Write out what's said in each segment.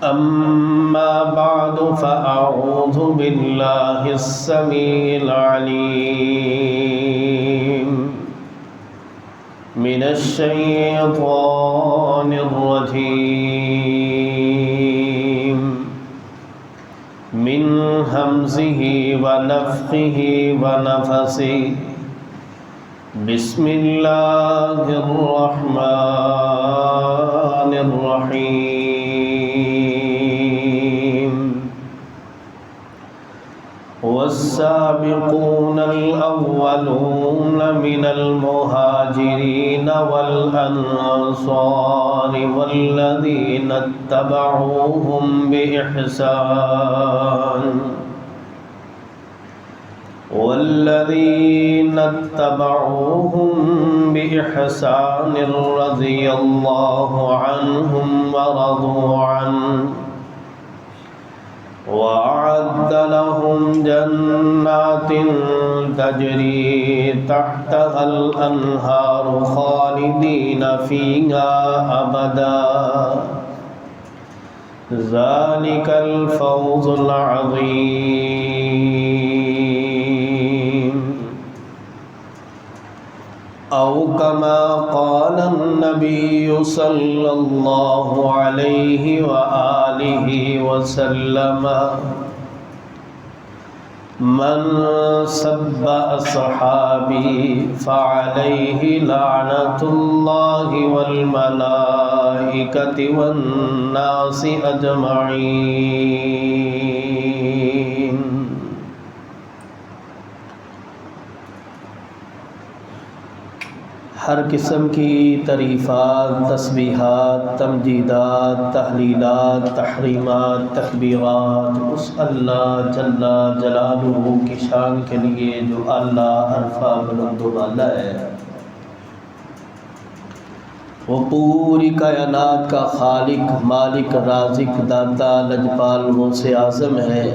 أما بعد فأعوذ بالله السميع العليم من الشيطان الرجيم من همزه ونفخه ونفثه بسم الله الرحمن الرحيم والسابقون الأولون من المهاجرين والأنصار والذين اتبعوهم بإحسان رضي الله عنهم ورضوا عنه وأعد لهم جنات تجري تحتها الأنهار خالدين فيها أبدا ذلك الفوز العظيم أو كما قال النبي صلى الله عليه وآله وسلم من سب أصحابي فعليه لعنة الله والملائكة والناس أجمعين. ہر قسم کی تعریفات، تسبیحات، تمجیدات، تحلیلات، تحریمات، تکبیرات اس اللہ جل جلالہ کی شان کے لیے جو اعلیٰ عرفہ بلند و بالا ہے، وہ پوری کائنات کا خالق، مالک، رازق، داتا، لجپال، غوث اعظم ہے.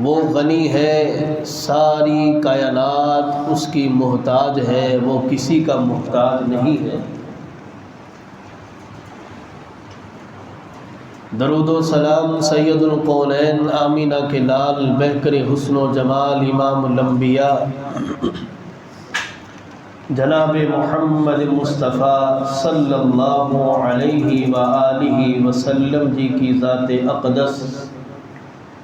وہ غنی ہے، ساری کائنات اس کی محتاج ہے، وہ کسی کا محتاج نہیں ہے. درود و سلام سید القونین، آمینہ کے لال، بہکر حسن و جمال، امام الانبیاء جناب محمد مصطفیٰ صلی اللہ علیہ وآلہ وسلم جی کی ذات اقدس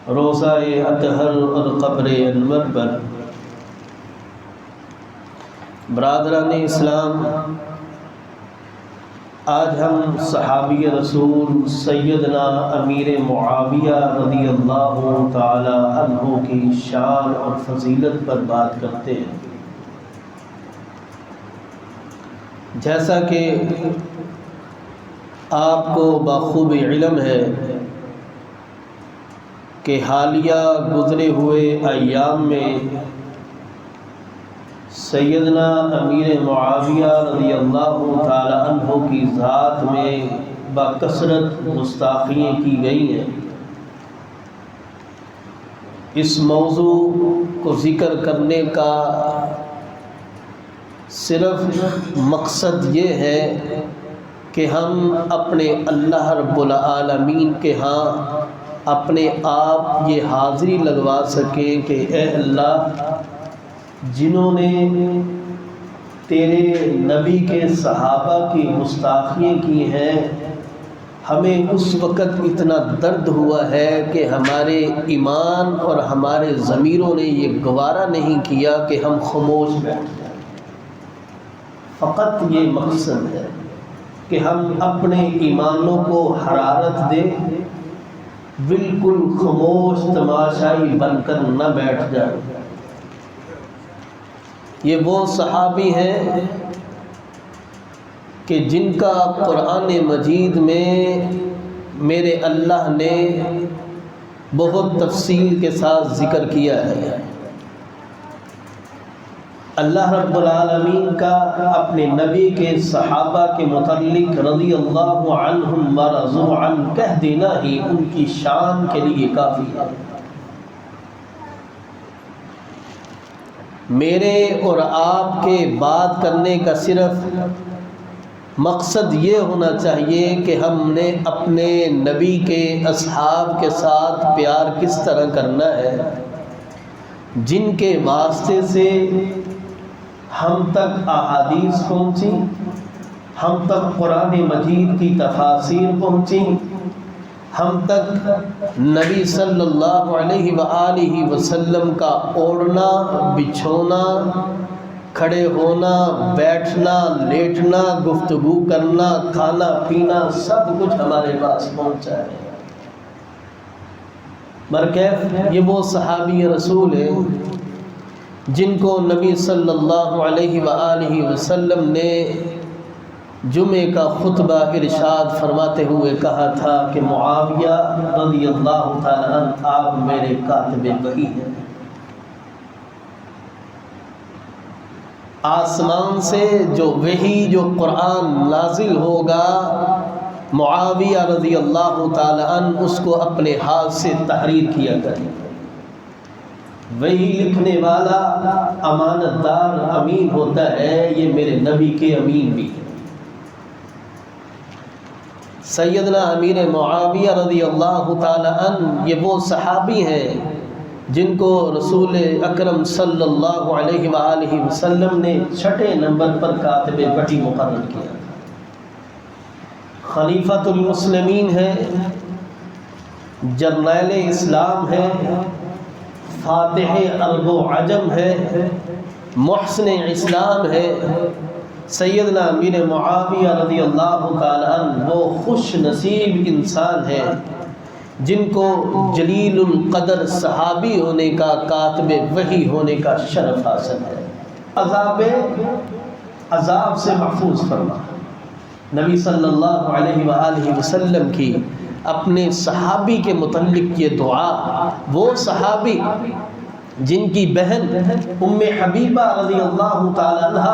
روضہ اطہر اور قبر انور پر. برادران اسلام، آج ہم صحابی رسول سیدنا امیر معاویہ رضی اللہ تعالی عنہ کی شان اور فضیلت پر بات کرتے ہیں. جیسا کہ آپ کو بخوب علم ہے کہ حالیہ گزرے ہوئے ایام میں سیدنا امیر معاویہ رضی اللہ تعالی عنہ کی ذات میں بکثرت گستاخیاں کی گئی ہیں. اس موضوع کو ذکر کرنے کا صرف مقصد یہ ہے کہ ہم اپنے اللہ رب العالمین کے ہاں اپنے آپ یہ حاضری لگوا سکیں کہ اے اللہ، جنہوں نے تیرے نبی کے صحابہ کی گستاخیاں کی ہیں، ہمیں اس وقت اتنا درد ہوا ہے کہ ہمارے ایمان اور ہمارے ضمیروں نے یہ گوارا نہیں کیا کہ ہم خاموش بیٹھ جائیں. فقط یہ مقصد ہے کہ ہم اپنے ایمانوں کو حرارت دیں، بالکل خاموش تماشائی بن کر نہ بیٹھ جائے. یہ وہ صحابی ہیں کہ جن کا قرآن مجید میں میرے اللہ نے بہت تفصیل کے ساتھ ذکر کیا ہے. اللہ رب العالمین کا اپنے نبی کے صحابہ کے متعلق رضی اللہ عنہم ورضوا عنہ کہہ دینا ہی ان کی شان کے لیے کافی ہے. میرے اور آپ کے بات کرنے کا صرف مقصد یہ ہونا چاہیے کہ ہم نے اپنے نبی کے اصحاب کے ساتھ پیار کس طرح کرنا ہے، جن کے واسطے سے ہم تک احادیث پہنچی، ہم تک قرآن مجید کی تفاسیر پہنچی، ہم تک نبی صلی اللہ علیہ وآلہ وسلم کا اوڑھنا، بچھونا، کھڑے ہونا، بیٹھنا، لیٹنا، گفتگو کرنا، کھانا پینا، سب کچھ ہمارے پاس پہنچا ہے۔ مرکیف یہ وہ صحابی رسول ہیں جن کو نبی صلی اللہ علیہ وآلہ وسلم نے جمعے کا خطبہ ارشاد فرماتے ہوئے کہا تھا کہ معاویہ رضی اللہ تعالیٰ عنہ آپ میرے کاتب وحی ہیں۔ آسمان سے جو وحی، جو قرآن نازل ہوگا، معاویہ رضی اللہ تعالیٰ عنہ اس کو اپنے ہاتھ سے تحریر کیا کریں۔ وحی لکھنے والا امانت دار امین ہوتا ہے، یہ میرے نبی کے امین بھی ہیں۔ سیدنا امیر معاویہ رضی اللہ تعالیٰ عنہ یہ وہ صحابی ہیں جن کو رسول اکرم صلی اللہ علیہ وآلہ وسلم نے 6 نمبر پر کاتب وحی مقرر کیا۔ خلیفۃ المسلمین ہے، جرنیل اسلام ہے، فاتح عرب و عجم ہے، محسن اسلام ہے۔ سیدنا امیر معاویہ رضی اللہ تعالیٰ عنہ وہ خوش نصیب انسان ہیں جن کو جلیل القدر صحابی ہونے کا، کاتب وحی ہونے کا شرف حاصل ہے۔ عذاب سے محفوظ فرما۔ نبی صلی اللہ علیہ وآلہ وسلم کی اپنے صحابی کے متعلق یہ دعا، وہ صحابی جن کی بہن ام حبیبہ رضی اللہ تعالی عنہ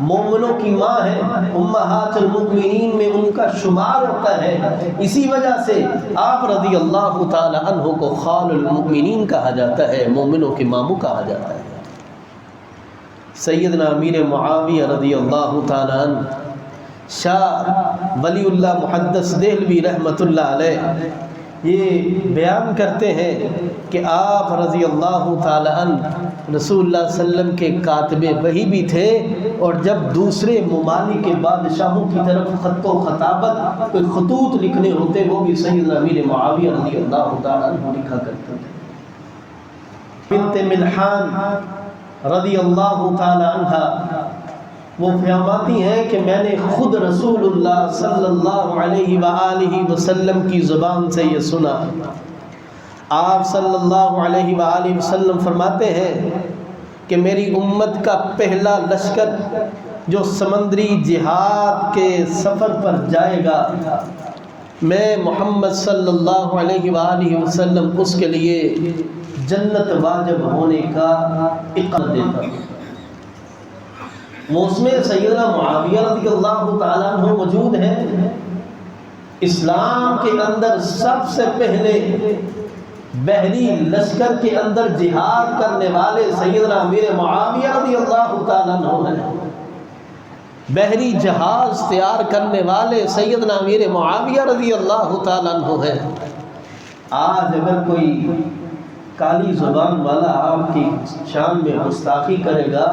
مومنوں کی ماں ہے، امہات المؤمنین میں ان کا شمار ہوتا ہے، اسی وجہ سے آپ رضی اللہ تعالی عنہ کو خال المؤمنین کہا جاتا ہے، مومنوں کے ماموں کہا جاتا ہے۔ سیدنا امیر معاویہ رضی اللہ تعالی عنہ شاہ ولی اللہ محدث دہلوی رحمۃ اللہ علیہ یہ بیان کرتے ہیں کہ آپ رضی اللہ تعالی عنہ رسول اللہ صلی اللہ علیہ وسلم کے کاتب وحی بھی تھے، اور جب دوسرے ممالک کے بادشاہوں کی طرف خط و خطابت کوئی خطوط لکھنے ہوتے وہ بھی سیدنا امیر معاویہ رضی اللہ تعالی عنہ لکھا کرتے تھے۔ بنت ملحان رضی اللہ تعالی عنہ وہ فرماتی ہیں کہ میں نے خود رسول اللہ صلی اللہ علیہ وآلہ وسلم کی زبان سے یہ سنا۔ آپ صلی اللہ علیہ وآلہ وسلم فرماتے ہیں کہ میری امت کا پہلا لشکر جو سمندری جہاد کے سفر پر جائے گا، میں محمد صلی اللہ علیہ وآلہ وسلم اس کے لیے جنت واجب ہونے کا اقرار دیتا ہوں۔ موسم سیدنا معاویہ رضی اللہ تعالیٰ عنہ موجود ہے۔ اسلام کے اندر سب سے پہلے بحری لشکر کے اندر جہاد کرنے والے سیدنا امیر معاویہ رضی اللہ تعالیٰ عنہ ہیں۔ بحری جہاز تیار کرنے والے سیدنا امیر معاویہ رضی اللہ تعالیٰ عنہ ہیں۔ آج اگر کوئی کالی زبان والا آپ کی شان میں گستاخی کرے گا،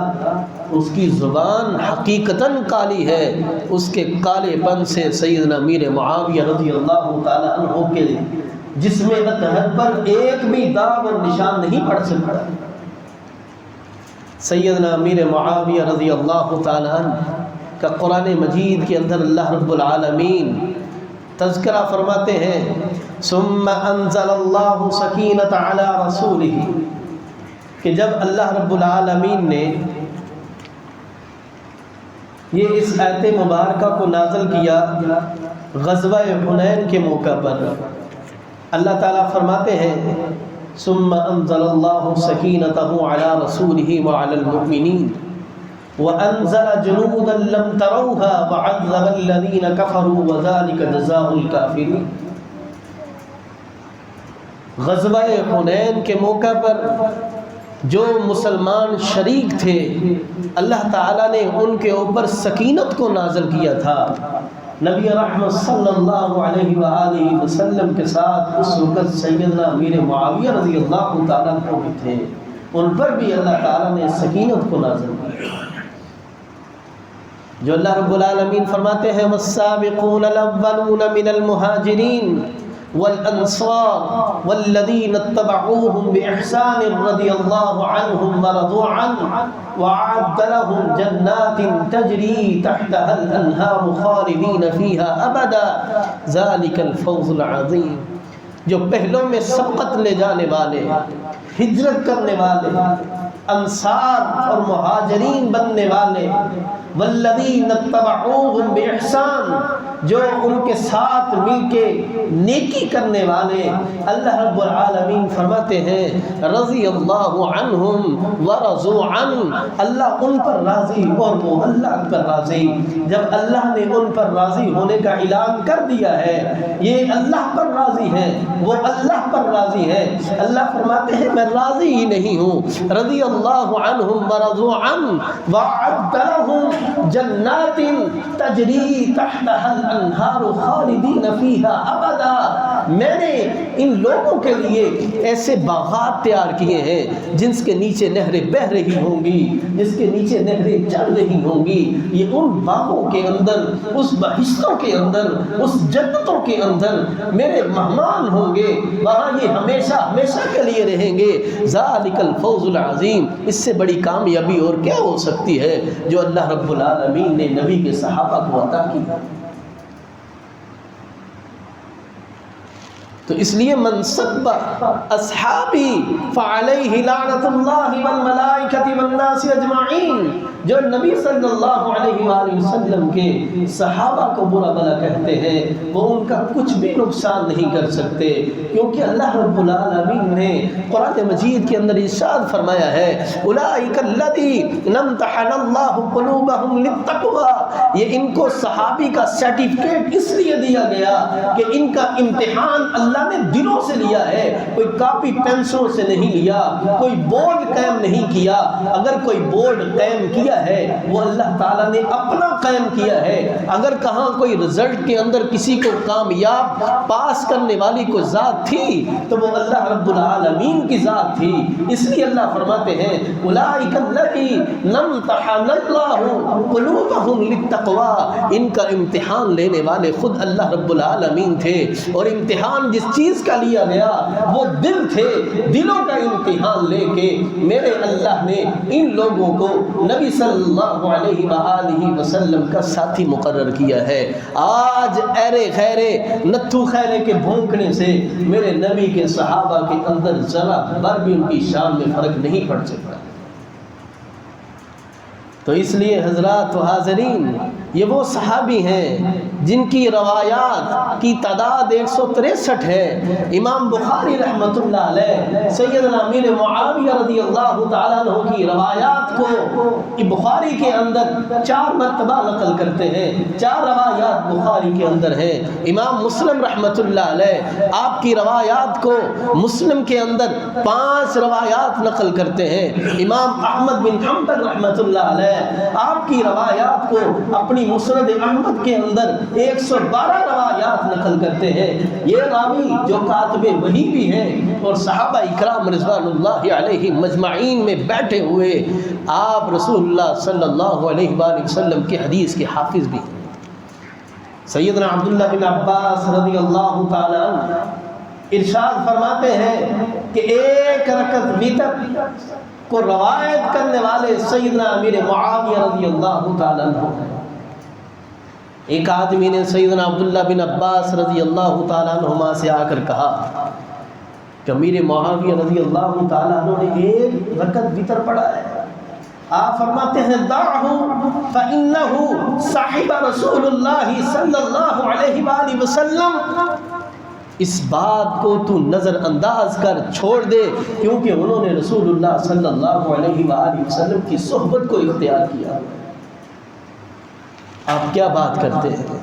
اس کی زبان حقیقتاً کالی ہے، اس کے کالے پن سے سیدنا امیر معاویہ رضی اللہ تعالیٰ عنہ کے جسم اطہر پر ایک بھی داغ اور نشان نہیں پڑ سکتا۔ سیدنا امیر معاویہ رضی اللہ تعالیٰ عنہ کا قرآن مجید کے اندر اللہ رب العالمین تذکرہ فرماتے ہیں، ثم انزل اللہ سکینۃ علی رسولہ، کہ جب اللہ رب العالمین نے یہ اس آیت مبارکہ کو نازل کیا غزوہ حنین کے موقع پر، اللہ تعالیٰ فرماتے ہیں ثم انزل اللہ سکینتہ علی رسولہ وعلی المؤمنین وانزل جنودا لم تروها وعذب الذین کفروا وذلک جزاء الکافرین۔ غزوہ حنین کے موقع پر جو مسلمان شریک تھے اللہ تعالیٰ نے ان کے اوپر سکینت کو نازل کیا تھا۔ نبی رحمت صلی اللہ علیہ وآلہ وسلم کے ساتھ اس وقت سیدنا امیر معاویہ رضی اللہ تعالیٰ عنہ بھی تھے، ان پر بھی اللہ تعالیٰ نے سکینت کو نازل کیا۔ جو اللہ رب العالمین فرماتے ہیں والسابقون الاولون من المہاجرین والانصار والذین اتبعوهم بإحسان رضی اللہ عنہم ورضوا عنہ وأعد لهم جنات تجری تحتها الانہار خالدین فیہا ابدا ذلک الفوز العظیم۔ جو پہلوں میں سبقت لے جانے والے، ہجرت کرنے والے، انصار اور مہاجرین بننے والے، والذین اتبعوهم بإحسان، جو ان کے ساتھ مل کے نیکی کرنے والے، اللہ رب العالمین فرماتے ہیں رضی اللہ عنہم ورضوا عنہ، اللہ ان پر راضی اور وہ اللہ پر راضی۔ جب اللہ نے ان پر راضی ہونے کا اعلان کر دیا ہے، یہ اللہ پر راضی ہے، وہ اللہ پر راضی ہے، اللہ فرماتے ہیں میں راضی ہی نہیں ہوں، رضی اللہ عنہم ورضوا عنہ وأعد لهم جنات تجری تحتها الانہار خالدین فیہا ابدا، میں نے ان لوگوں کے لیے ایسے باغات تیار کیے ہیں جس کے نیچے نہریں بہہ رہی ہوں گی، جس کے نیچے نہریں چل رہی ہوں گی، یہ ان باغوں کے اندر، اس بہشتوں کے اندر، اس جنتوں کے اندر میرے مہمان ہوں گے، وہاں یہ ہمیشہ ہمیشہ کے لیے رہیں گے۔ ذالک الفوز العظیم، اس سے بڑی کامیابی اور کیا ہو سکتی ہے جو اللہ رب العالمین نے نبی کے صحابہ کو عطا کی۔ تو اس لیے من سب اصحابی فعلیہ لعنت اللہ والملائکۃ والناس اجمعین، جو نبی صلی اللہ علیہ وآلہ وسلم کے صحابہ کو برا بھلا کہتے ہیں وہ ان کا کچھ بھی نقصان نہیں کر سکتے، کیونکہ اللہ رب العالمین نے قرآن مجید کے اندر ارشاد فرمایا ہے اولئک الذین امتحن اللہ قلوبہم للتقوی، یہ ان کو صحابی کا سرٹیفکیٹ اس لیے دیا گیا کہ ان کا امتحان اللہ نے دلوں سے لیا ہے، کوئی کاپی پینسلوں سے نہیں لیا، کوئی بورڈ قائم نہیں کیا۔ اگر کوئی بورڈ قائم کیا ہے وہ اللہ تعالیٰ نے اپنا قائم کیا ہے، اگر کہاں کوئی رزلٹ کے اندر کسی کو کامیاب پاس کرنے والی کوئی ذات تھی تو وہ اللہ رب العالمین کی ذات تھی۔ اس لیے اللہ فرماتے ہیں اولئک الذین امتحن اللہ قلوبہم للتقوی، ان کا امتحان لینے والے خود اللہ رب العالمین تھے، اور امتحان جس چیز کا لیا گیا وہ دل تھے، دلوں کا امتحان لے کے میرے اللہ نے ان لوگوں کو نبی صلی اللہ علیہ وآلہ وسلم کا ساتھی مقرر کیا ہے۔ آج ایرے خیرے نتھو خیرے کے بھونکنے سے میرے نبی کے صحابہ کے اندر ذرا بر بھی ان کی شان میں فرق نہیں پڑ سکتا۔ تو اس لیے حضرات و حاضرین، یہ وہ صحابی ہیں جن کی روایات کی تعداد 163 ہے۔ امام بخاری رحمۃ اللہ علیہ سیدنا امیر معاویہ رضی اللہ تعالیٰ عنہ کی روایات کو بخاری کے اندر 4 مرتبہ نقل کرتے ہیں، 4 روایات بخاری کے اندر ہیں۔ امام مسلم رحمۃ اللہ علیہ آپ کی روایات کو مسلم کے اندر 5 روایات نقل کرتے ہیں۔ امام احمد بن حنبل رحمۃ اللہ علیہ آپ کی روایات کو اپنی مسند احمد کے اندر 112 روایات نقل کرتے ہیں۔ یہ راوی جو کاتب وحی بھی ہیں اور صحابہ اکرام رضوان اللہ علیہ مجمعین میں بیٹھے ہوئے آپ رسول اللہ صلی اللہ علیہ وآلہ وسلم کے حدیث کے حافظ بھی ہیں۔ سیدنا عبداللہ بن عباس رضی اللہ تعالی عنہ ارشاد فرماتے ہیں کہ 1 رکعت وتر کو روایت کرنے والے سیدنا امیر معاویہ رضی اللہ تعالیٰ عنہ ہیں۔ ایک آدمی نے سیدنا عبداللہ بن عباس رضی اللہ تعالیٰ عنہما سے آ کر کہا کہ امیر معاویہ رضی اللہ تعالیٰ عنہ نے 1 رکعت وتر پڑھا ہے۔ آپ فرماتے ہیں دعہ فإنہ صاحب رسول اللہ صلی اللہ علیہ وآلہ وسلم، اس بات کو تو نظر انداز کر چھوڑ دے، کیونکہ انہوں نے رسول اللہ صلی اللہ علیہ وآلہ وسلم کی صحبت کو اختیار کیا۔ آپ کیا بات کرتے ہیں؟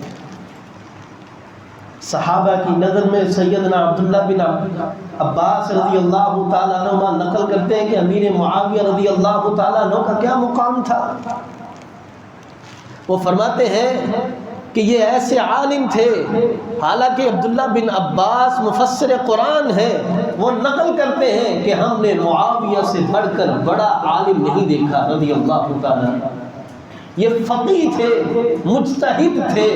صحابہ کی نظر میں سیدنا عبداللہ بن عباس رضی اللہ تعالیٰ عنہ نقل کرتے ہیں کہ امیر معاویہ رضی اللہ تعالیٰ عنہ کا کیا مقام تھا۔ وہ فرماتے ہیں کہ یہ ایسے عالم تھے، حالانکہ عبداللہ بن عباس مفسر قرآن ہیں، وہ نقل کرتے ہیں کہ ہم نے معاویہ سے بڑھ کر بڑا عالم نہیں دیکھا رضی اللہ تعالیٰ عنہ۔ یہ فقیہ تھے، مجتہد تھے،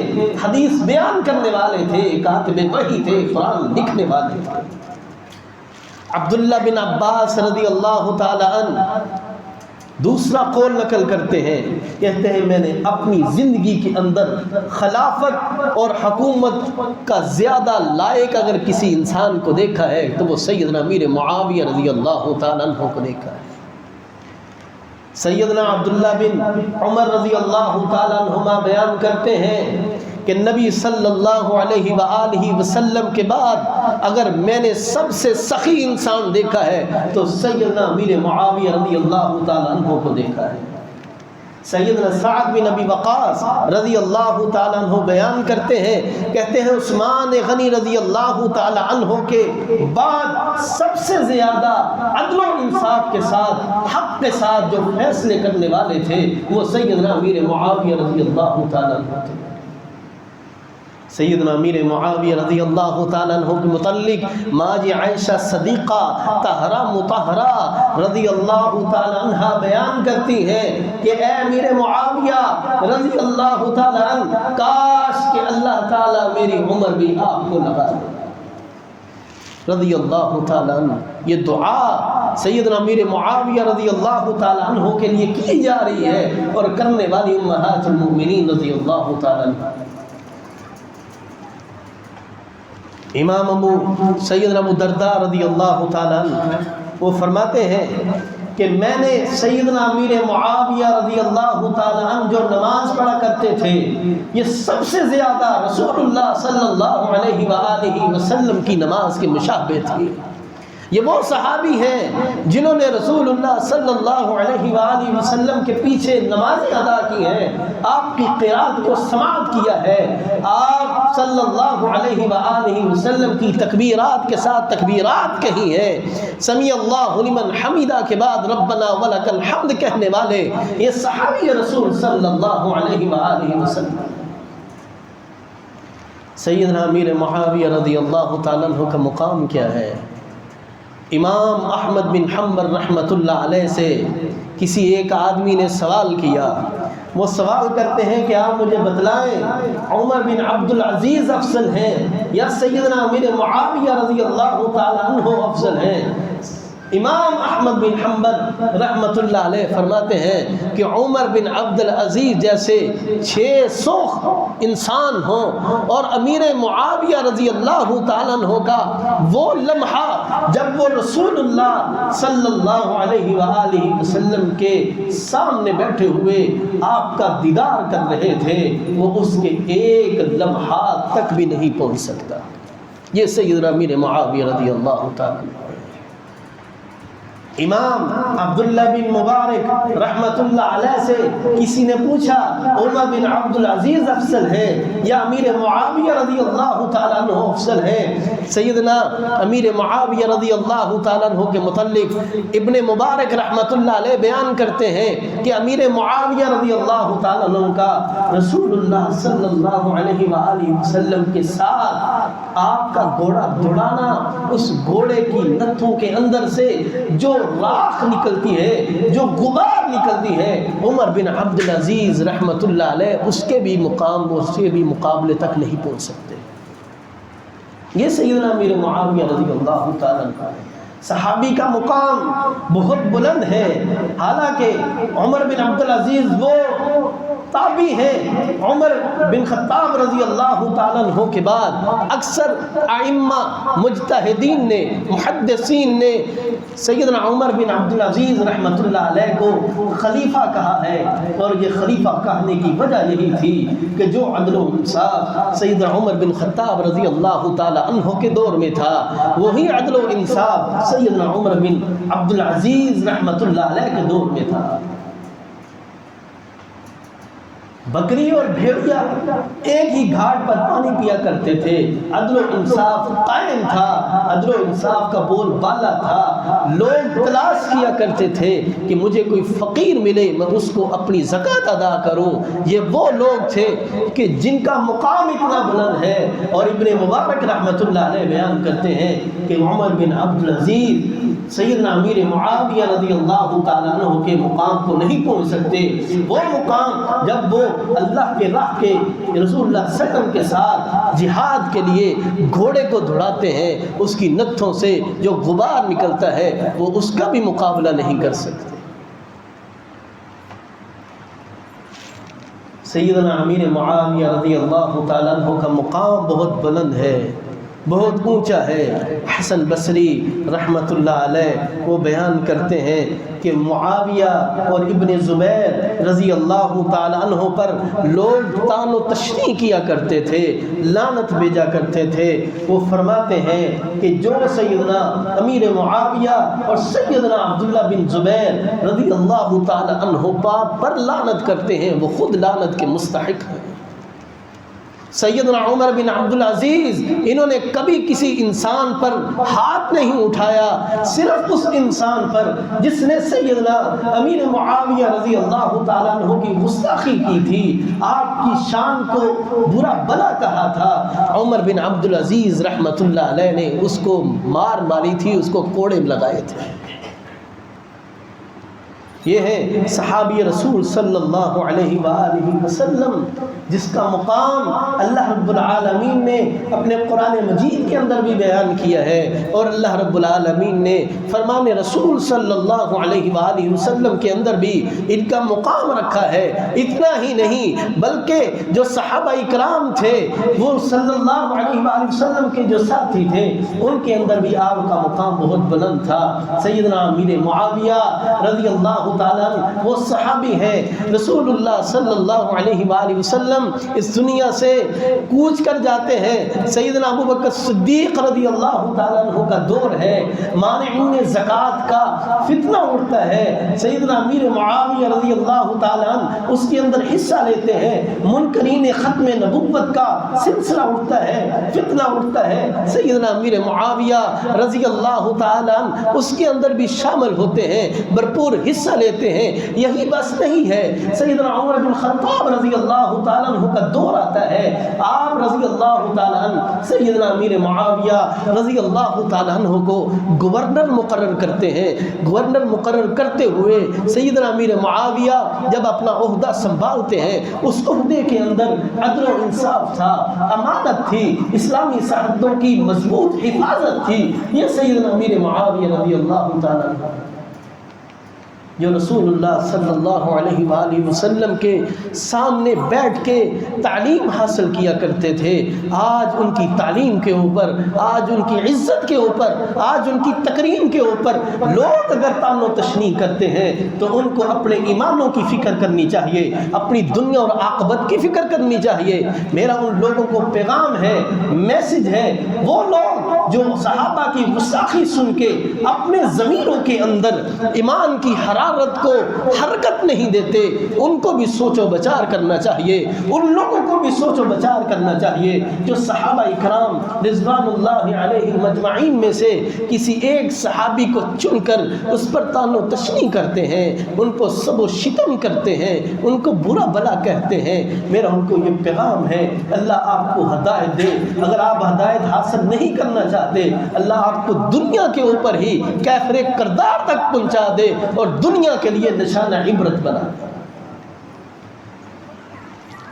حدیث بیان کرنے والے تھے، کاتب وحی تھے، قرآن لکھنے والے تھے۔ عبداللہ بن عباس رضی اللہ تعالی عنہ دوسرا قول نقل کرتے ہیں، کہتے ہیں میں نے اپنی زندگی کے اندر خلافت اور حکومت کا زیادہ لائق اگر کسی انسان کو دیکھا ہے تو وہ سیدنا امیر معاویہ رضی اللہ تعالی عنہ کو دیکھا ہے۔ سیدنا عبداللہ بن عمر رضی اللہ تعالی عنہما بیان کرتے ہیں کہ نبی صلی اللہ علیہ وآلہ وسلم کے بعد اگر میں نے سب سے سخی انسان دیکھا ہے تو سیدنا امیر معاویہ رضی اللہ تعالی عنہ کو دیکھا ہے۔ سیدنا سعد بن ابی وقاص رضی اللہ تعالی عنہ بیان کرتے ہیں، کہتے ہیں عثمان غنی رضی اللہ تعالی عنہ کے بعد سب سے زیادہ عدل و انصاف کے ساتھ، حق کے ساتھ جو فیصلے کرنے والے تھے وہ سیدنا امیر معاویہ رضی اللہ تعالی عنہ تھے۔ سیدنا امیر معاویہ رضی اللہ تعالیٰ عنہ کے متعلق ماجی عائشہ صدیقہ طاہرہ مطہرہ رضی اللہ تعالیٰ عنہ بیان کرتی ہیں کہ اے امیر معاویہ رضی اللہ تعالیٰ عنہ، کاش کہ اللہ تعالیٰ میری عمر بھی آپ کو لگا دے رضی اللہ تعالیٰ عنہ۔ یہ دعا سیدنا امیر معاویہ رضی اللہ تعالیٰ عنہ کے لیے کی جا رہی ہے اور کرنے والی امہات المؤمنین رضی اللہ تعالیٰ عنہ۔ امام ابو سیدنا ابو درداء رضی اللہ تعالیٰ عنہ وہ فرماتے ہیں کہ میں نے سیدنا امیر معاویہ رضی اللہ تعالیٰ عنہ جو نماز پڑھا کرتے تھے یہ سب سے زیادہ رسول اللہ صلی اللہ علیہ وآلہ وسلم کی نماز کے مشابہ تھی۔ یہ وہ صحابی ہیں جنہوں نے رسول اللہ صلی اللہ علیہ وآلہ وسلم کے پیچھے نمازیں ادا کی ہیں، آپ کی قرات کو سماعت کیا ہے، آپ صلی اللہ علیہ وآلہ وسلم کی تکبیرات کے ساتھ تکبیرات کہی ہیں، سمیع اللہ لمن حمیدہ کے بعد ربنا ولک الحمد کہنے والے یہ صحابی رسول صلی اللہ علیہ وآلہ وسلم۔ سیدنا امیر معاویہ رضی اللہ تعالیٰ عنہ کا مقام کیا ہے؟ امام احمد بن حنبل رحمۃ اللہ علیہ سے کسی ایک آدمی نے سوال کیا، وہ سوال کرتے ہیں کہ آپ مجھے بتلائیں عمر بن عبد العزیز افضل ہیں یا سیدنا امیر معاویہ رضی اللہ تعالی عنہ افضل ہیں؟ امام احمد بن حنبل رحمۃ اللہ علیہ فرماتے ہیں کہ عمر بن عبد العزیز جیسے 600 انسان ہوں اور امیر معاویہ رضی اللہ تعالیٰ عنہ کا وہ لمحہ جب وہ رسول اللہ صلی اللہ علیہ وآلہ وسلم کے سامنے بیٹھے ہوئے آپ کا دیدار کر رہے تھے، وہ اس کے ایک لمحہ تک بھی نہیں پہنچ سکتا۔ یہ سیدنا امیر معاویہ رضی اللہ تعالیٰ عنہ۔ امام عبداللہ بن مبارک رحمت اللہ علیہ سے کسی نے پوچھا عمر بن عبد العزیز افضل ہیں یا امیر معاویہ رضی اللہ تعالیٰ عنہ افضل ہیں؟ سیدنا امیر معاویہ رضی اللہ تعالیٰ عنہ کے متعلق ابن مبارک رحمت اللہ علیہ بیان کرتے ہیں کہ امیر معاویہ رضی اللہ تعالیٰ عنہ کا رسول اللہ صلی اللہ علیہ وآلہ وسلم کے ساتھ آپ کا گھوڑا دوڑانا، اس گھوڑے کی نتھوں کے اندر سے جو راکھ نکلتی ہے، جو غبار نکلتی ہے، عمر بن عبد العزیز رحمت اللہ علیہ اس کے بھی مقام اس سے بھی مقابلے تک نہیں پہنچ سکتے۔ یہ سیدنا امیر معاویہ رضی اللہ تعالیٰ عنہ صحابی کا مقام بہت بلند ہے، حالانکہ عمر بن عبد العزیز وہ تابعی ہیں۔ عمر بن خطاب رضی اللہ تعالیٰ عنہ کے بعد اکثر ائمہ مجتہدین نے، محدثین نے سیدنا عمر بن عبد العزیز رحمت اللہ علیہ کو خلیفہ کہا ہے، اور یہ خلیفہ کہنے کی وجہ یہی تھی کہ جو عدل و انصاف سیدنا عمر بن خطاب رضی اللہ تعالیٰ عنہ کے دور میں تھا، وہی عدل و انصاف سیدنا عمر بن عبد العزیز رحمت اللہ علیہ کے دور میں تھا۔ بکری اور بھیڑیا ایک ہی گھاٹ پر پانی پیا کرتے تھے، عدل و انصاف قائم تھا، عدل و انصاف کا بول بالا تھا، لوگ تلاش کیا کرتے تھے کہ مجھے کوئی فقیر ملے میں اس کو اپنی زکوٰۃ ادا کروں۔ یہ وہ لوگ تھے کہ جن کا مقام اتنا بلند ہے، اور ابن مبارک رحمۃ اللہ علیہ بیان کرتے ہیں کہ عمر بن عبدالعزیز سیدنا امیر معاویہ رضی اللہ تعالیٰ عنہ کے مقام کو نہیں پہنچ سکتے۔ وہ مقام جب وہ اللہ کے راہ کے رسول اللہ صلی اللہ علیہ وسلم کے ساتھ جہاد کے لیے گھوڑے کو دوڑاتے ہیں، اس کی نتھوں سے جو غبار نکلتا ہے وہ اس کا بھی مقابلہ نہیں کر سکتے۔ سیدنا امیر معاویہ رضی اللہ تعالیٰ عنہ کا مقام بہت بلند ہے، بہت اونچا ہے۔ حسن بصری رحمۃ اللہ علیہ وہ بیان کرتے ہیں کہ معاویہ اور ابن زبیر رضی اللہ تعالیٰ عنہ پر لوگ طعن و تشنیع کیا کرتے تھے، لعنت بھیجا کرتے تھے۔ وہ فرماتے ہیں کہ جو سیدنا امیر معاویہ اور سیدنا عبداللہ بن زبیر رضی اللہ تعالیٰ عنہ پر لعنت کرتے ہیں وہ خود لعنت کے مستحق ہیں۔ سیدنا عمر بن عبدالعزیز انہوں نے کبھی کسی انسان پر ہاتھ نہیں اٹھایا، صرف اس انسان پر جس نے سیدنا امیر معاویہ رضی اللہ تعالیٰ عنہ کی گستاخی کی تھی، آپ کی شان کو برا بلا کہا تھا۔ عمر بن عبدالعزیز رحمۃ اللہ علیہ نے اس کو مار ماری تھی، اس کو کوڑے لگائے تھے۔ یہ ہے صحابی رسول صلی اللہ علیہ وآلہ وسلم جس کا مقام اللہ رب العالمین نے اپنے قرآن مجید کے اندر بھی بیان کیا ہے، اور اللہ رب العالمین نے فرمان رسول صلی اللہ علیہ وآلہ وسلم کے اندر بھی ان کا مقام رکھا ہے۔ اتنا ہی نہیں بلکہ جو صحابہ اکرام تھے وہ صلی اللہ علیہ وآلہ وسلم کے جو ساتھی تھے ان کے اندر بھی آپ کا مقام بہت بلند تھا۔ سیدنا امیر معاویہ رضی اللہ تعالیٰ وہ صحابی ہیں، رسول اللہ صلی اللہ علیہ وآلہ وسلم اس دنیا سے کوچ کر جاتے ہیں، سیدنا ابو بکر صدیق رضی اللہ تعالیٰ عنہ کا دور ہے، مانعین زکوٰۃ کا فتنہ اٹھتا ہے، سیدنا امیر معاویہ رضی اللہ تعالیٰ عنہ اس کے اندر حصہ لیتے ہیں، منکرین ختم نبوت کا سلسلہ اٹھتا ہے، فتنہ اٹھتا ہے، سیدنا امیر معاویہ رضی اللہ تعالیٰ عنہ اس کے اندر بھی شامل ہوتے ہیں، بھرپور حصہ لیتے ہیں۔ یہی بس نہیں ہے، سیدنا عمر بن خطاب رضی اللہ تعالیٰ عنہ کا دور آتا ہے، آپ رضی اللہ تعالیٰ عنہ سیدنا امیر معاویہ رضی اللہ تعالیٰ عنہ کو گورنر مقرر کرتے ہیں۔ گورنر مقرر کرتے ہوئے سیدنا امیر معاویہ جب اپنا عہدہ سنبھالتے ہیں، اس عہدے کے اندر عدل و انصاف تھا، امانت تھی، اسلامی سرحدوں کی مضبوط حفاظت تھی۔ یہ سیدنا امیر معاویہ رضی اللہ تعالیٰ عنہ جو رسول اللہ صلی اللہ علیہ وآلہ وسلم کے سامنے بیٹھ کے تعلیم حاصل کیا کرتے تھے، آج ان کی تعلیم کے اوپر، آج ان کی عزت کے اوپر، آج ان کی تکریم کے اوپر لوگ اگر طعن و تشنیع کرتے ہیں تو ان کو اپنے ایمانوں کی فکر کرنی چاہیے، اپنی دنیا اور عاقبت کی فکر کرنی چاہیے۔ میرا ان لوگوں کو پیغام ہے، میسج ہے، وہ لوگ جو صحابہ کی گستاخی سن کے اپنے ضمیروں کے اندر ایمان کی حرارت کو حرکت نہیں دیتے، ان کو بھی سوچ و بچار کرنا چاہیے، ان لوگوں کو بھی سوچ و بچار کرنا چاہیے جو صحابہ اکرام رضوان اللہ علیہ مجمعین میں سے کسی ایک صحابی کو چن کر اس پر طعن و تشنیع کرتے ہیں، ان کو سب و شتم کرتے ہیں، ان کو برا بلا کہتے ہیں۔ میرا ان کو یہ پیغام ہے، اللہ آپ کو ہدایت دے۔ اگر آپ ہدایت حاصل نہیں کرنا چاہتے، اللہ آپ کو دنیا کے اوپر ہی کیفر کردار تک پہنچا دے اور دنیا کے لیے نشانہ عبرت بنا دے۔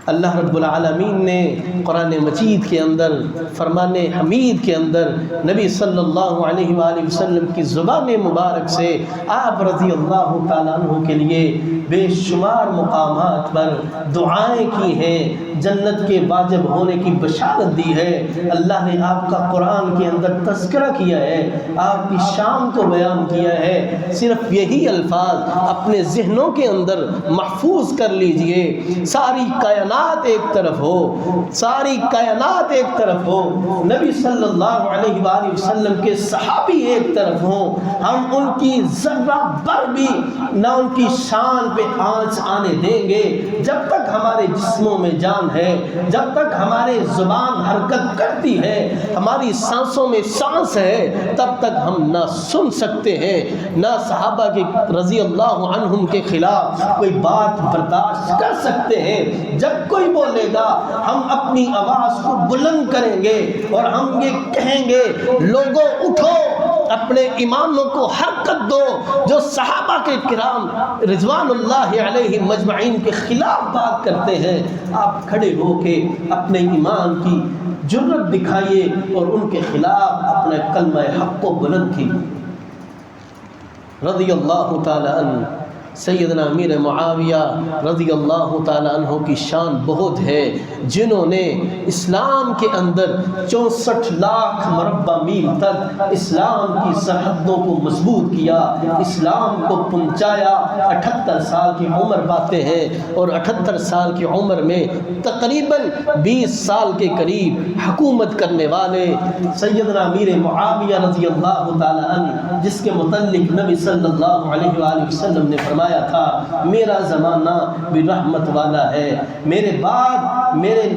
اللہ رب العالمین نے قرآن مجید کے اندر فرمان حمید کے اندر نبی صلی اللہ علیہ وآلہ وسلم کی زبان مبارک سے آپ رضی اللہ تعالیٰ عنہ کے لیے بے شمار مقامات پر دعائیں کی ہیں، جنت کے واجب ہونے کی بشارت دی ہے۔ اللہ نے آپ کا قرآن کے اندر تذکرہ کیا ہے، آپ کی شان کو بیان کیا ہے۔ صرف یہی الفاظ اپنے ذہنوں کے اندر محفوظ کر لیجئے۔ ساری کائنات ایک طرف ہو، ساری کائنات ایک طرف ہو، نبی صلی اللہ علیہ وآلہ وسلم کے صحابی ایک طرف ہوں، ہم ان کی ذرہ بر بھی نہ ان کی شان پہ آنچ آنے دیں گے۔ جب تک ہمارے جسموں میں جان ہے، جب تک ہمارے زبان حرکت کرتی ہے، ہماری سانسوں میں سانس ہے، تب تک ہم نہ سن سکتے ہیں، نہ صحابہ کے رضی اللہ عنہم کے خلاف کوئی بات برداشت کر سکتے ہیں۔ جب کوئی بولے گا ہم اپنی آواز کو بلند کریں گے اور ہم یہ کہیں گے لوگوں اٹھو، اپنے ایمانوں کو حرکت دو۔ جو صحابہ کے کرام رضوان اللہ علیہ مجمعین کے خلاف بات کرتے ہیں، آپ کھڑے ہو کے اپنے ایمان کی جرأت دکھائیے اور ان کے خلاف اپنے کلمہ حق کو بلند کیجیے۔ رضی اللہ تعالی عنہ سیدنا امیر معاویہ رضی اللہ تعالیٰ عنہ کی شان بہت ہے، جنہوں نے اسلام کے اندر 64 لاکھ مربع میل تک اسلام کی سرحدوں کو مضبوط کیا، اسلام کو پہنچایا۔ 78 سال کی عمر پاتے ہیں اور 78 سال کی عمر میں تقریباً 20 سال کے قریب حکومت کرنے والے سیدنا امیر معاویہ رضی اللہ تعالیٰ عنہ، جس کے متعلق نبی صلی اللہ علیہ وآلہ وسلم نے فرمایا تھا میرا زمانہ بھی رحمت والا ہے، میرے بعد میرے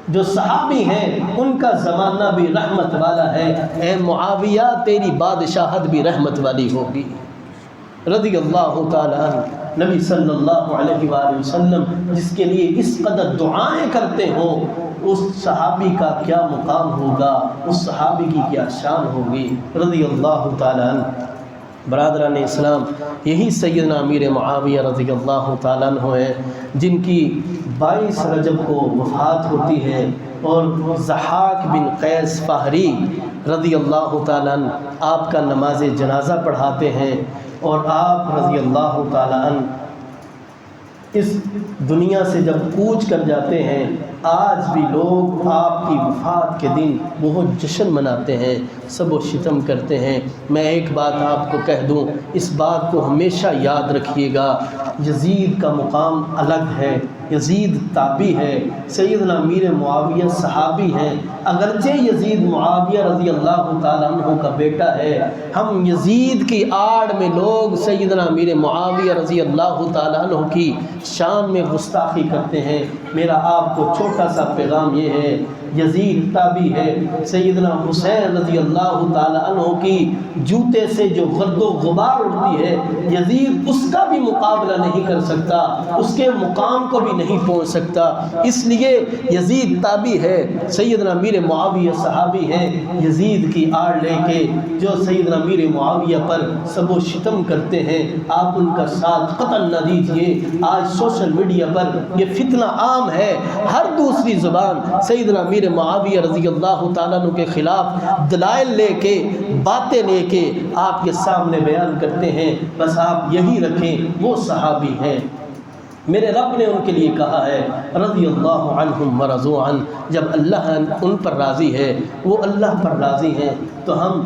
جو صحابی ہیں ان کا زمانہ بھی رحمت والا ہے، اے معاویہ تیری بادشاہت بھی رحمت والی ہوگی۔ رضی اللہ تعالی عنہ نبی صلی اللہ علیہ وآلہ وسلم جس کے لیے اس قدر دعائیں کرتے ہوں، اس صحابی کا کیا مقام ہوگا، اس صحابی کی کیا شان ہوگی۔ رضی اللہ تعالی عنہ۔ برادران اسلام، یہی سیدنا امیر معاویہ رضی اللہ تعالیٰ عنہ ہیں جن کی 22 رجب کو وفات ہوتی ہے، اور ضحاک بن قیس فہری رضی اللہ تعالیٰ عنہ آپ کا نماز جنازہ پڑھاتے ہیں، اور آپ رضی اللہ تعالیٰ عنہ اس دنیا سے جب کوچ کر جاتے ہیں، آج بھی لوگ آپ کی وفات کے دن بہت جشن مناتے ہیں، سب و شتم کرتے ہیں۔ میں ایک بات آپ کو کہہ دوں، اس بات کو ہمیشہ یاد رکھیے گا، یزید کا مقام الگ ہے، یزید تابعی ہے، سیدنا امیر معاویہ صحابی ہیں، اگرچہ یزید معاویہ رضی اللہ تعالیٰ عنہ کا بیٹا ہے، ہم یزید کی آڑ میں لوگ سیدنا امیر معاویہ رضی اللہ تعالیٰ عنہ کی شان میں گستاخی کرتے ہیں۔ میرا آپ کو چھوٹا سا پیغام یہ ہے، یزید تابعی ہے، سیدنا حسین رضی اللہ تعالیٰ عنہ کی جوتے سے جو گرد و غبار اڑتی ہے، یزید اس کا بھی مقابلہ نہیں کر سکتا، اس کے مقام کو بھی نہیں پہنچ سکتا۔ اس لیے یزید تابعی ہے، سیدنا امیر معاویہ صحابی ہیں، یزید کی آڑ لے کے جو سیدنا امیر معاویہ پر سب و شتم کرتے ہیں، آپ ان کا ساتھ قطعاً نہ دیجیے۔ آج سوشل میڈیا پر یہ فتنہ عام ہے، ہر دوسری زبان سیدنا امیر معاویہ رضی اللہ تعالیٰ عنہ کے خلاف دلائل لے کے، باتیں لے کے آپ کے سامنے بیان کرتے ہیں، بس آپ یہی رکھیں وہ صحابی ہیں، میرے رب نے ان کے لیے کہا ہے رضی اللہ عنہم ورضوا عنہ۔ جب اللہ ان پر راضی ہے، وہ اللہ پر راضی ہیں، تو ہم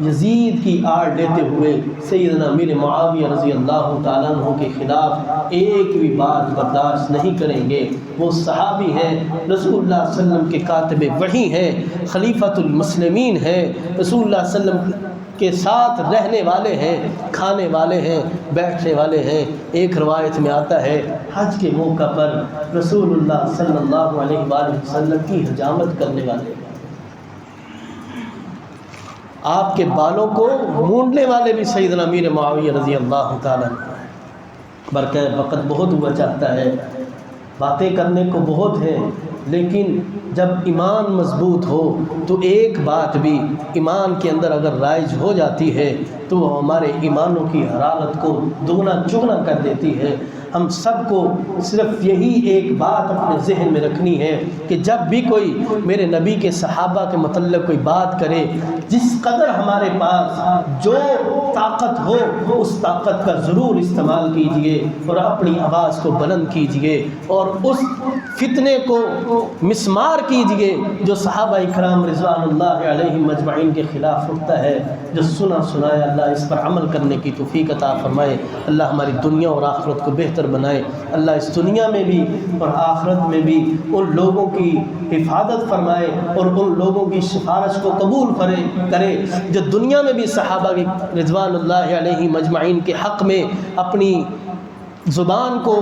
یزید کی آڑ لیتے ہوئے سیدنا امیر معاویہ رضی اللہ تعالیٰ عنہ کے خلاف ایک بھی بات برداشت نہیں کریں گے۔ وہ صحابی ہیں، رسول اللہ صلی اللہ علیہ وسلم کے کاتب وحی ہیں، خلیفۃ المسلمین ہیں، رسول اللہ صلی اللہ علیہ وسلم کے ساتھ رہنے والے ہیں، کھانے والے ہیں، بیٹھنے والے ہیں۔ ایک روایت میں آتا ہے حج کے موقع پر رسول اللہ صلی اللہ علیہ وآلہ وسلم کی حجامت کرنے والے، آپ کے بالوں کو مونڈنے والے بھی سیدنا امیر معاویہ رضی اللہ تعالیٰ عنہ ہیں۔ برکہ وقت بہت ہوا چاہتا ہے، باتیں کرنے کو بہت ہیں، لیکن جب ایمان مضبوط ہو تو ایک بات بھی ایمان کے اندر اگر رائج ہو جاتی ہے تو وہ ہمارے ایمانوں کی حرارت کو دگنا چگنا کر دیتی ہے۔ ہم سب کو صرف یہی ایک بات اپنے ذہن میں رکھنی ہے کہ جب بھی کوئی میرے نبی کے صحابہ کے متعلق کوئی بات کرے، جس قدر ہمارے پاس جو طاقت ہو اس طاقت کا ضرور استعمال کیجئے اور اپنی آواز کو بلند کیجئے، اور اس فتنے کو مسمار کیجئے جو صحابہ اکرام رضوان اللہ علیہم اجمعین کے خلاف اٹھتا ہے، جو سنا سنایا اللہ اس پر عمل کرنے کی توفیق عطا فرمائے۔ اللہ ہماری دنیا اور آخرت کو بہتر بنائے۔ اللہ اس دنیا میں بھی اور آخرت میں بھی ان لوگوں کی حفاظت فرمائے اور ان لوگوں کی سفارش کو قبول کرے جو دنیا میں بھی صحابہ کی رضوان اللہ علیہم اجمعین کے حق میں اپنی زبان کو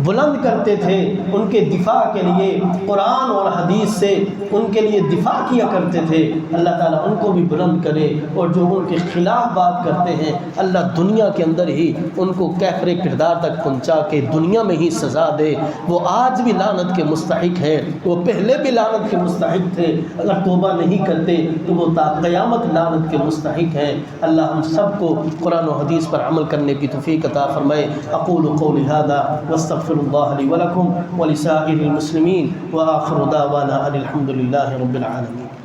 بلند کرتے تھے، ان کے دفاع کے لیے قرآن اور حدیث سے ان کے لیے دفاع کیا کرتے تھے۔ اللہ تعالیٰ ان کو بھی بلند کرے، اور جو ان کے خلاف بات کرتے ہیں اللہ دنیا کے اندر ہی ان کو کیفر کردار تک پہنچا کے دنیا میں ہی سزا دے۔ وہ آج بھی لعنت کے مستحق ہیں، وہ پہلے بھی لعنت کے مستحق تھے، اگر توبہ نہیں کرتے تو وہ تا قیامت لعنت کے مستحق ہیں۔ اللہ ہم سب کو قرآن و حدیث پر عمل کرنے کی توفیق عطا فرمائے۔ اقول قولی ھذا واستغفر اللہ لی ولکم ولسائر المسلمین وآخر دعوانا ان الحمد للہ رب العالمین۔